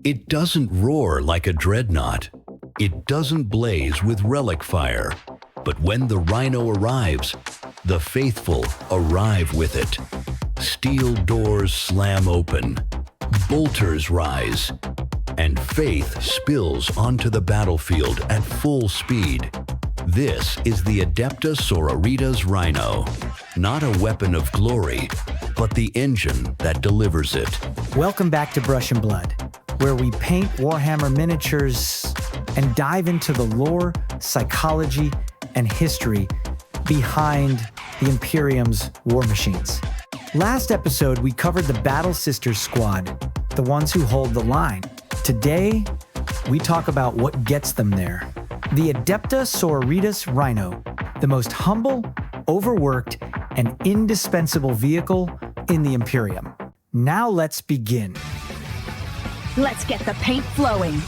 It doesn't roar like a dreadnought. It doesn't blaze with relic fire. But when the Rhino arrives, the faithful arrive with it. Steel doors slam open, bolters rise, and faith spills onto the battlefield at full speed. This is the Adepta Sororitas Rhino. Not a weapon of glory, but the engine that delivers it. Welcome back to Brush and Blood, where we paint warhammer miniatures and dive into the lore, psychology, and history behind the Imperium's war machines. Last episode, we covered the Battle Sisters squad, the ones who hold the line. Today, we talk about what gets them there. The Adepta Sororitas Rhino, the most humble, overworked, and indispensable vehicle in the Imperium. Now let's begin. Let's get the paint flowing.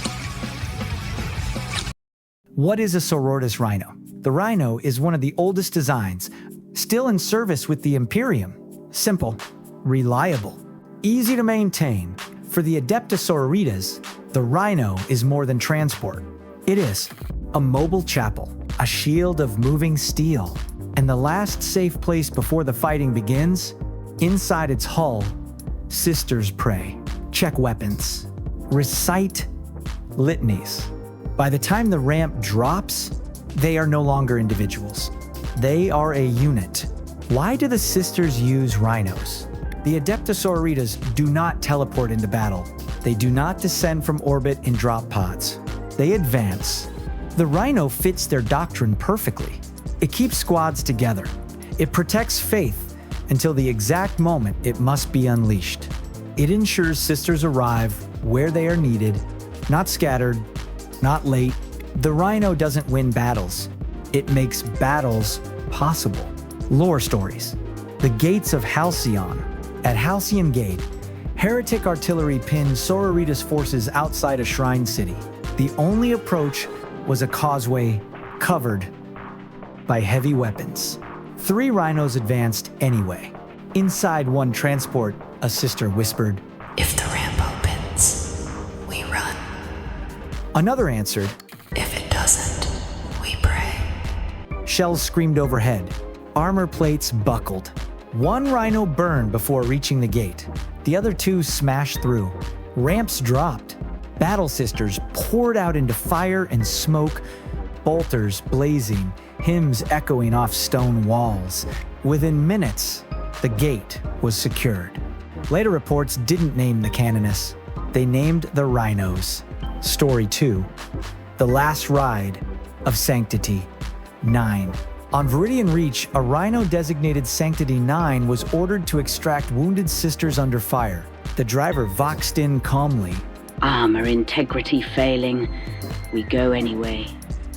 What is a Sororitas Rhino? The Rhino is one of the oldest designs, still in service with the Imperium. Simple, reliable, easy to maintain. For the Adepta Sororitas, the Rhino is more than transport. It is a mobile chapel, a shield of moving steel, and the last safe place before the fighting begins. Inside its hull, sisters pray, check weapons, recite litanies. By the time the ramp drops, they are no longer individuals. They are a unit. Why do the sisters use rhinos? The Adepta Sororitas do not teleport into battle. They do not descend from orbit in drop pods. They advance. The Rhino fits their doctrine perfectly. It keeps squads together. It protects faith until the exact moment it must be unleashed. It ensures sisters arrive where they are needed, not scattered, not late. The Rhino doesn't win battles. It makes battles possible. Lore stories. The gates of Halcyon. At Halcyon Gate, heretic artillery pinned Sororitas forces outside a shrine city. The only approach was a causeway covered by heavy weapons. 3 rhinos advanced anyway. Inside one transport, a sister whispered, "If the ramp opens, we run. Another answered, If it doesn't, we pray." Shells screamed overhead. Armor plates buckled. One rhino burned before reaching the gate. The other 2 smashed through. Ramps dropped. Battle Sisters poured out into fire and smoke, bolters blazing, hymns echoing off stone walls. Within minutes, the gate was secured. Later reports didn't name the canoness. They named the Rhinos. Story 2, The Last Ride of Sanctity 9. On Viridian Reach, a Rhino designated Sanctity 9 was ordered to extract wounded sisters under fire. The driver voxed in calmly. Armor integrity failing. We go anyway.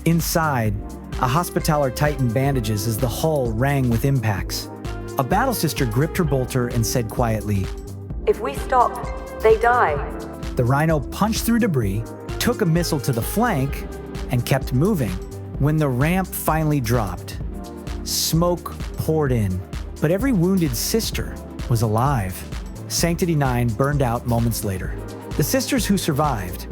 Inside, a Hospitaller tightened bandages as the hull rang with impacts. A battle sister gripped her bolter and said quietly, "If we stop, they die." The Rhino punched through debris, took a missile to the flank, and kept moving. When the ramp finally dropped, smoke poured in, but every wounded sister was alive. Sanctity 9 burned out moments later. The sisters who survived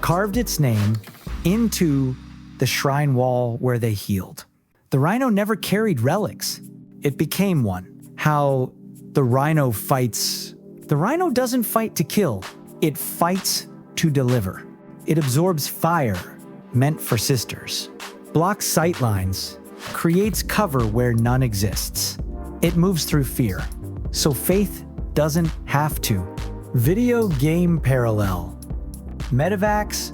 carved its name into the shrine wall where they healed. The Rhino never carried relics. It became one. How the Rhino fights. The Rhino doesn't fight to kill. It fights to deliver. It absorbs fire meant for sisters, blocks sightlines, creates cover where none exists. It moves through fear, so faith doesn't have to. Video game parallel, medevacs,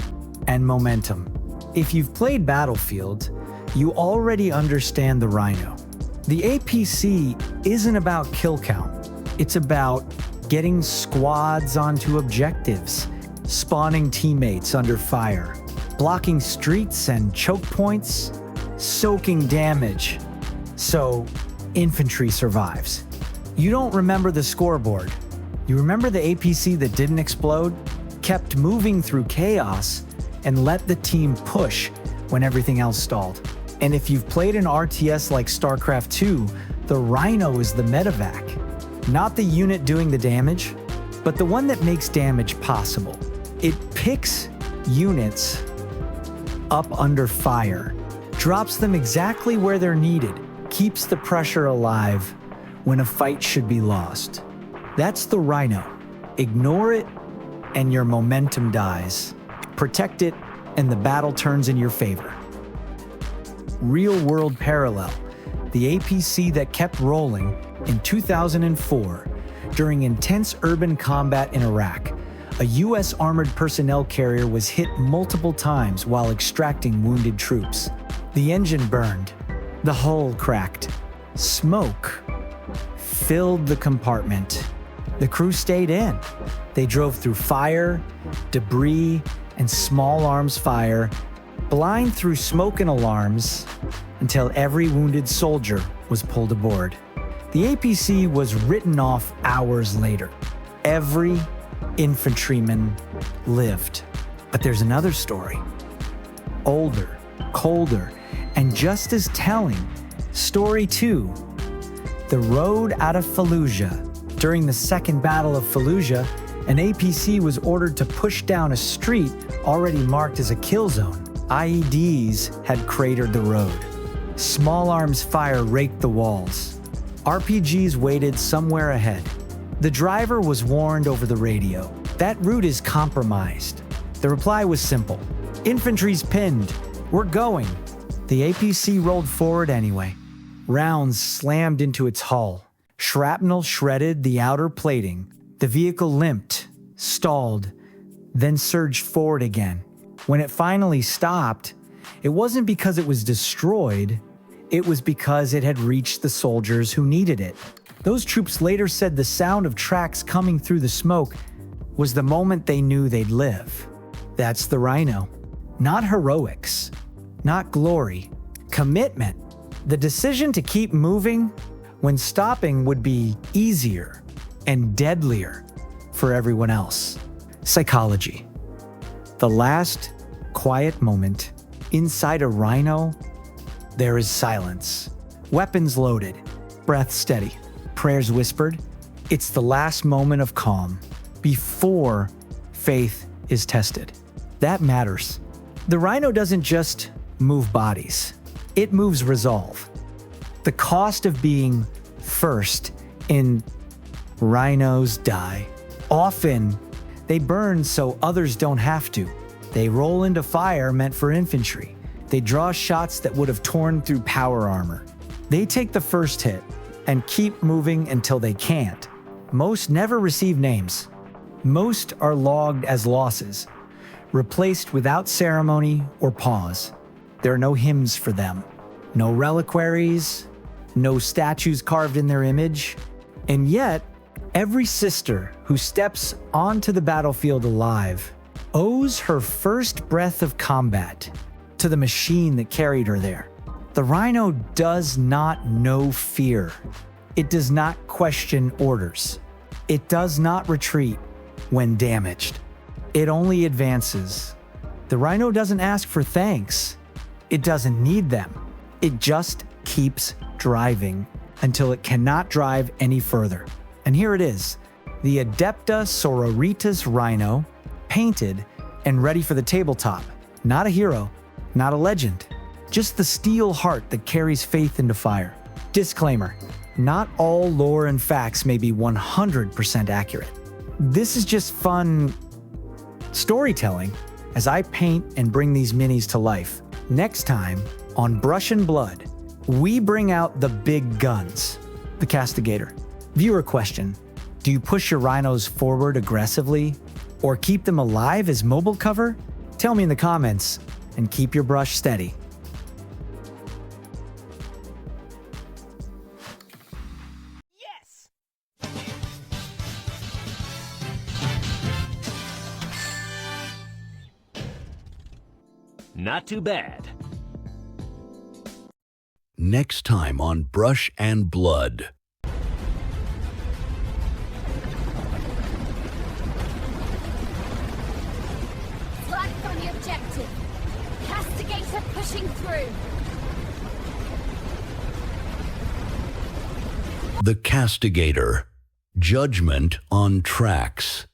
and momentum. If you've played Battlefield, you already understand the Rhino. The APC isn't about kill count. It's about getting squads onto objectives, spawning teammates under fire, blocking streets and choke points, soaking damage, so infantry survives. You don't remember the scoreboard. You remember the APC that didn't explode, kept moving through chaos, and let the team push when everything else stalled. And if you've played an RTS like StarCraft 2, the Rhino is the medevac. Not the unit doing the damage, but the one that makes damage possible. It picks units up under fire, drops them exactly where they're needed, keeps the pressure alive when a fight should be lost. That's the Rhino. Ignore it and your momentum dies. Protect it and the battle turns in your favor. Real-world parallel. The APC that kept rolling in 2004 during intense urban combat in Iraq. A U.S. armored personnel carrier was hit multiple times while extracting wounded troops. The engine burned. The hull cracked. Smoke filled the compartment. The crew stayed in. They drove through fire, debris, and small arms fire, blind through smoke and alarms, until every wounded soldier was pulled aboard. The APC was written off hours later. Every infantryman lived. But there's another story. Older, colder, and just as telling. Story 2. The road out of Fallujah. During the Second Battle of Fallujah, an APC was ordered to push down a street already marked as a kill zone. IEDs had cratered the road. Small arms fire raked the walls. RPGs waited somewhere ahead. The driver was warned over the radio. That route is compromised. The reply was simple. Infantry's pinned. We're going. The APC rolled forward anyway. Rounds slammed into its hull. Shrapnel shredded the outer plating. The vehicle limped, stalled, then surged forward again. When it finally stopped, it wasn't because it was destroyed. It was because it had reached the soldiers who needed it. Those troops later said the sound of tracks coming through the smoke was the moment they knew they'd live. That's the Rhino. Not heroics, not glory, commitment. The decision to keep moving when stopping would be easier and deadlier for everyone else. Psychology. The last quiet moment inside a Rhino, there is silence. Weapons loaded, breath steady, prayers whispered. It's the last moment of calm before faith is tested. That matters. The Rhino doesn't just move bodies, it moves resolve. The cost of being first in Rhinos die. Often, they burn so others don't have to. They roll into fire meant for infantry. They draw shots that would have torn through power armor. They take the first hit and keep moving until they can't. Most never receive names. Most are logged as losses, replaced without ceremony or pause. There are no hymns for them, no reliquaries, no statues carved in their image. And yet, every sister who steps onto the battlefield alive owes her first breath of combat to the machine that carried her there. The Rhino does not know fear. It does not question orders. It does not retreat when damaged. It only advances. The Rhino doesn't ask for thanks. It doesn't need them. It just keeps driving until it cannot drive any further. And here it is, the Adepta Sororitas Rhino, painted and ready for the tabletop. Not a hero, not a legend, just the steel heart that carries faith into fire. Disclaimer, not all lore and facts may be 100% accurate. This is just fun storytelling as I paint and bring these minis to life. Next time on Brush and Blood, we bring out the big guns, the Castigator. Viewer question, do you push your Rhinos forward aggressively or keep them alive as mobile cover? Tell me in the comments and keep your brush steady. Not too bad. Next time on Brush and Blood. Flag on the objective. Castigator pushing through. The Castigator. Judgment on tracks.